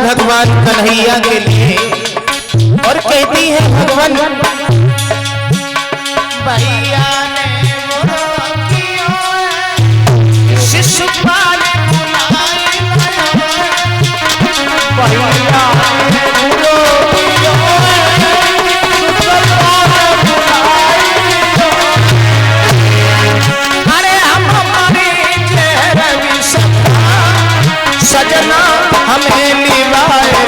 भगवान कन्हैया के लिए और कहती है भगवान भैया ने शिशुपाल सजना हमें निभाए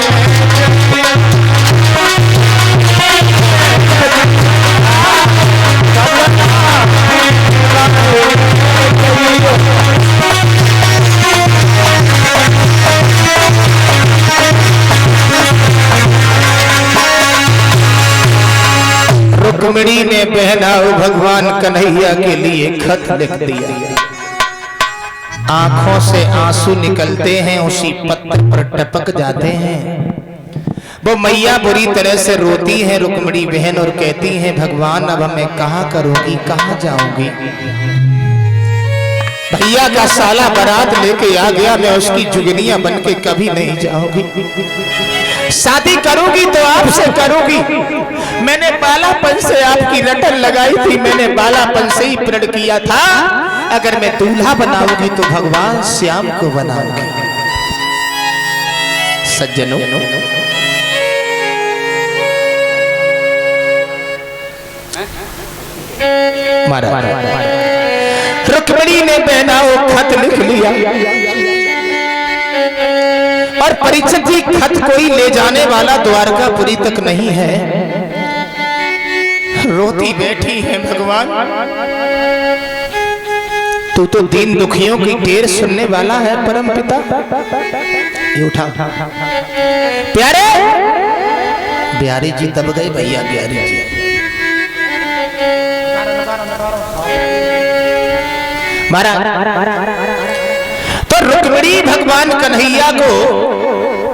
रुक्मिणी ने बहनाऊ भगवान कन्हैया के लिए खत लिख दिया। आंखों से आंसू निकलते हैं, उसी पत्थर पर टपक जाते हैं। वो मैया बुरी तरह से रोती है रुक्मिणी बहन और कहती है भगवान अब मैं कहाँ करूंगी, कहाँ जाऊंगी। भैया का साला बारात लेके आ गया, मैं उसकी जुगनिया बन के कभी नहीं जाऊंगी। शादी करूंगी तो आपसे करूंगी। मैंने बालापन से आपकी रटन लगाई थी, मैंने बालापन से ही प्रण किया था अगर मैं दूल्हा बनाऊंगी तो भगवान श्याम को बनाऊंगी। सज्जनों, रुक्मिणी ने बहनाओ खत लिख लिया और परीक्षित जी खत कोई ले जाने वाला द्वारकापुरी तक नहीं है। रोती बैठी है भगवान तू तो दीन दुखियों की ढेर सुनने वाला है परम पिता। ये उठा प्यारे बिहारी जी दब गए भैया बिहारी जी। मारा तो रुक्मिणी भगवान कन्हैया को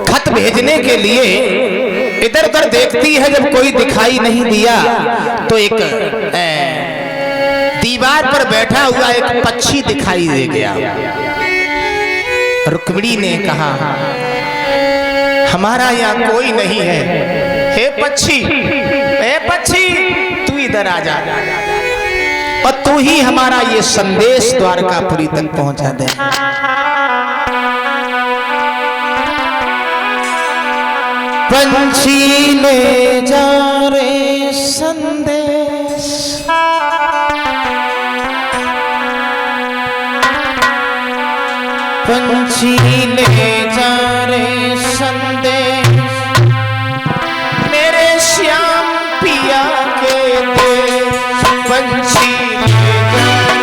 खत भेजने के लिए इधर उधर देखती है, जब कोई दिखाई नहीं दिया तो एक दीवार पर बैठा हुआ एक पक्षी दिखाई दे गया। रुक्मिणी ने कहा हमारा यहाँ कोई नहीं है, हे पक्षी तू इधर आ जा और तू ही हमारा ये संदेश द्वारकापुरी तक पहुंचा दे। पंछी ले जा रे संदेश, पंछी ले जा रे संदेश मेरे श्याम पिया के देश। पंछी ले जा रे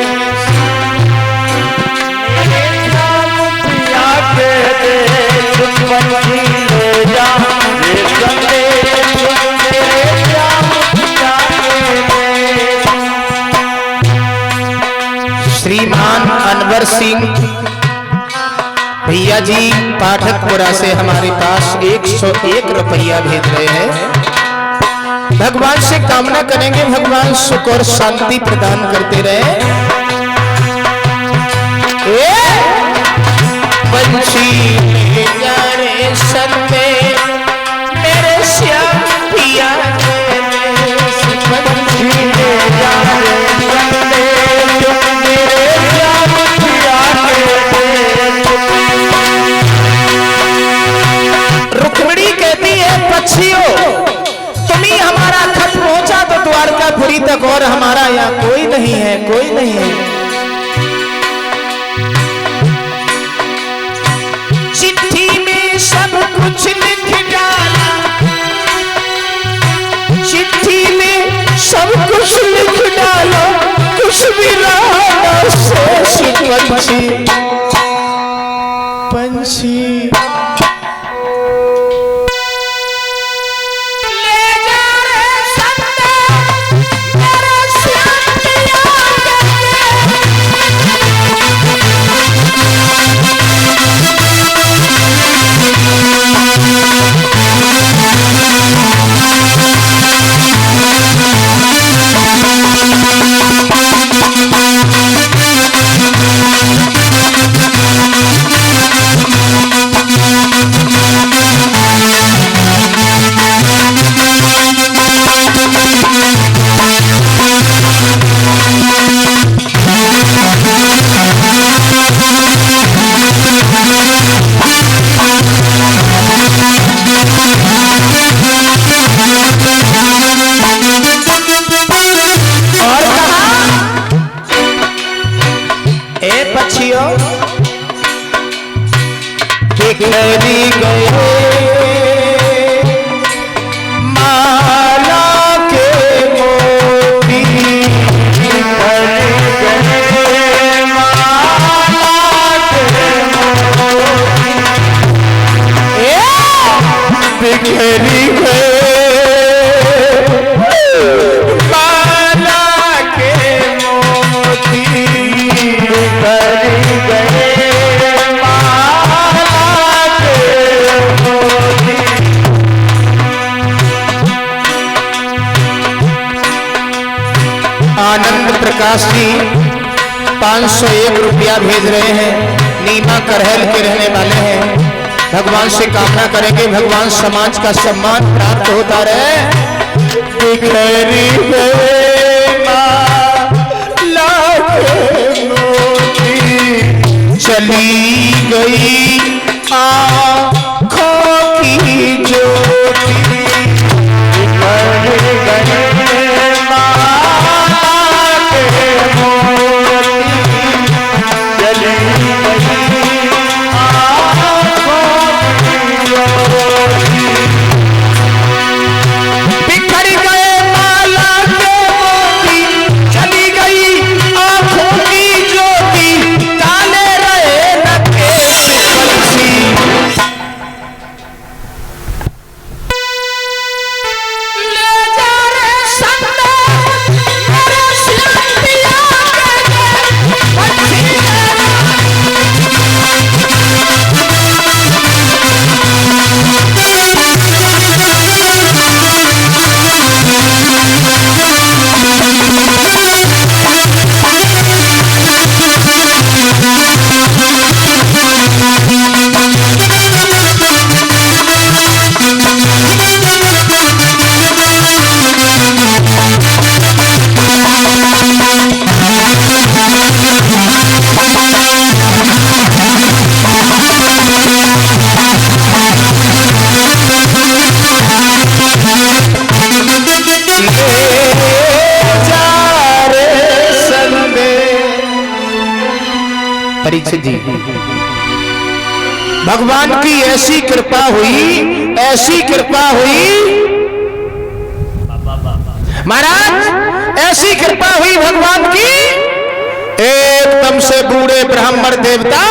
मेरे श्याम पिया के देश, पंछी ले जा रे संदेश मेरे श्याम पिया के देश। श्रीमान अनवर सिंह भैया जी पाठकपुरा से हमारे पास 101 रुपया भेज रहे हैं। भगवान से कामना करेंगे भगवान सुख और शांति प्रदान करते रहे। पंछी ले जा रे संदेश मेरे श्याम पिया के देश, पंछी ले जा रे संदेश मेरे श्याम पिया के देश। रुक्मिणी कहती है पक्षियों तुम ही हमारा खत पहुंचा तो द्वारकापुरी तक, और हमारा यहाँ कोई नहीं है, कोई नहीं है। चिट्ठी में सब कुछ लिख डाला, चिट्ठी में सब कुछ लिख डाला, कुछ भी रहा शेष। पंछी पंछी बच्चियों बिखरी गए माला के मोती, बिखरी गए माला के मोती, बिखरी गए माला के मोती। आनंद प्रकाश जी 501 रुपया भेज रहे हैं। नीमा करहल के रहने वाले हैं। भगवान से कामना करेंगे भगवान समाज का सम्मान प्राप्त होता रहे। बिखरी गए माला के मोती, चली गई आँखों की ज्योति, बिखरी गए माला के मोती, चली गई बिखर गए माला के मोती, चली गई आंखों की ज्योति, काले रहे न केश कलसी। ले जा रे संदे मेरे सिंधिया परीक्षित जी, भगवान की ऐसी कृपा हुई, ऐसी कृपा हुई महाराज, ऐसी कृपा हुई भगवान की, एकदम से बूढ़े ब्राह्मण देवता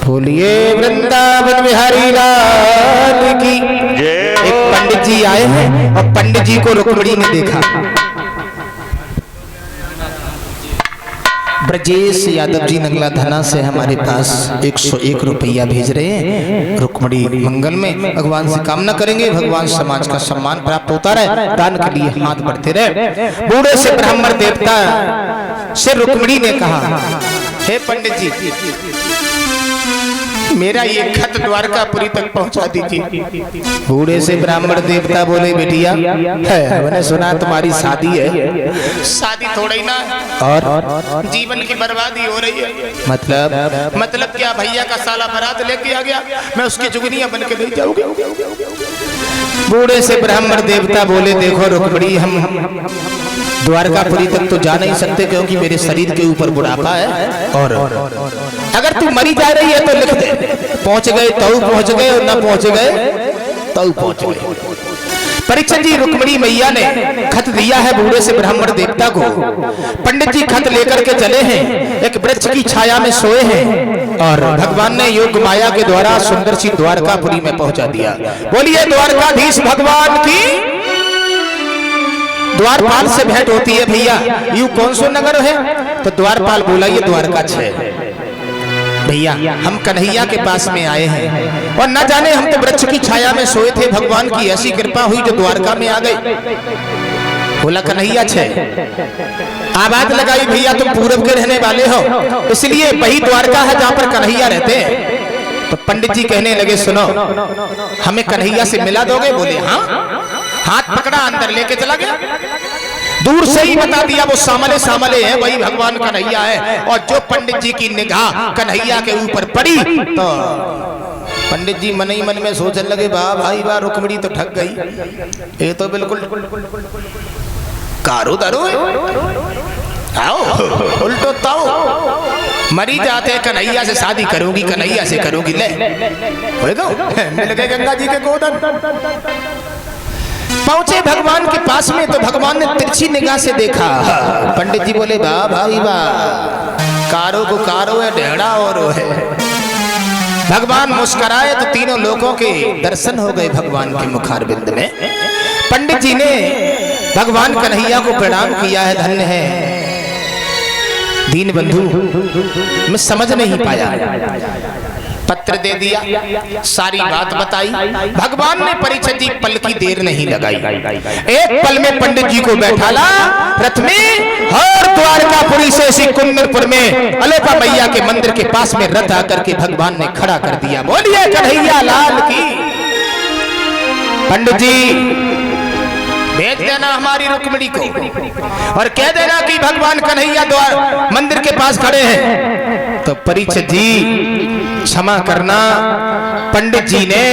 बोलिए वृंदावन बिहारी लाल की। एक पंडित जी आए हैं और पंडित जी को रुक्मिणी ने देखा। ब्रजेश यादव जी नंगला थाना से हमारे पास 101 रुपया भेज रहे हैं। रुक्मिणी मंगल में भगवान से कामना करेंगे भगवान समाज का सम्मान प्राप्त होता रहे, दान के लिए हाथ बढ़ते रहे। बूढ़े से ब्राह्मण देवता से रुक्मिणी ने कहा, हे पंडित जी, मेरा ये खत द्वारकापुरी तक पहुंचा दीजिए। बूढ़े से ब्राह्मण देवता बोले, बेटिया है, मैंने सुना तुम्हारी शादी है। शादी थोड़ा ही ना और जीवन की बर्बादी हो रही है। मतलब क्या? भैया का साला बारात लेके आ गया, मैं उसकी जुगनियां बन के नहीं जाऊंगी। बूढ़े से ब्राह्मण देवता बोले, देखो रुक्मिणी, हम द्वारकापुरी तक तो जा नहीं सकते क्योंकि मेरे शरीर के ऊपर बुढ़ापा है, और अगर तू मरी जा रही है तो लिख दे, पहुंच गए तो पहुंच गए और ना पहुंच गए तो पहुंच गए। परीक्षित जी रुक्मिणी मैया ने खत दिया है बूढ़े से ब्राह्मण देवता को। पंडित जी खत लेकर के चले हैं, एक वृक्ष की छाया में सोए हैं और भगवान ने योग माया के द्वारा सुंदर सी द्वारकापुरी में पहुंचा दिया। बोलिए द्वारकाधीश भगवान की। द्वारपाल से भेंट होती है भैया, यू कौन सो नगर है? तो द्वारपाल बोला ये द्वारका 6 भैया, हम कन्हैया के पास में आए हैं और न जाने हम तो वृक्ष की छाया में सोए थे, भगवान की ऐसी कृपा हुई जो द्वारका में आ गई। बोला कन्हैया 6। आवाज लगाई भैया तुम पूरब के रहने वाले हो, इसलिए वही द्वारका है जहां पर कन्हैया रहते हैं। तो पंडित जी कहने लगे सुनो, हमें कन्हैया से मिला दोगे? बोले हाँ। हाथ पकड़ा, अंदर लेके चला गया। दूर से ही बता दिया वो सामले सामले है, वही भगवान कन्हैया है। और जो पंडित जी की निगाह कन्हैया के ऊपर पड़ी तो पंडित जी मन ही मन में सोचने लगे, वाह भाई वाह, रुक्मिणी तो ठग गई, ये तो बिल्कुल कारो दारो आओ उल्टो ताओ, मरी जाते कन्हैया से शादी करूंगी, कन्हैया से करूंगी, ले मिल गए गंगा जी के गोदन। पहुंचे भगवान के पास में तो भगवान ने तिरछी निगाह से देखा। पंडित जी बोले वाह भाई वाह, कारो को कारो है, ढेड़ा और है। भगवान मुस्कुराए तो तीनों लोगों के दर्शन हो गए भगवान के मुखारबिंद में। पंडित जी ने भगवान कन्हैया को प्रणाम किया है, धन्य है दीन बंधु, मैं समझ नहीं पाया। पत्र दे दिया, सारी बात बताई। भगवान ने परीक्षित जी पल की देर नहीं लगाई, एक पल में पंडित जी को बैठाला रथ में और द्वारकापुरी से इसी कुंदनपुर में अलोपा मैया के मंदिर के पास में रथ आकर के भगवान ने खड़ा कर दिया। बोलिए कन्हैया लाल की। पंडित जी भेज देना हमारी रुक्मिणी को और कह देना कि भगवान कन्हैया द्वार मंदिर के पास खड़े हैं। तो परीक्षित जी क्षमा करना, पंडित जी ने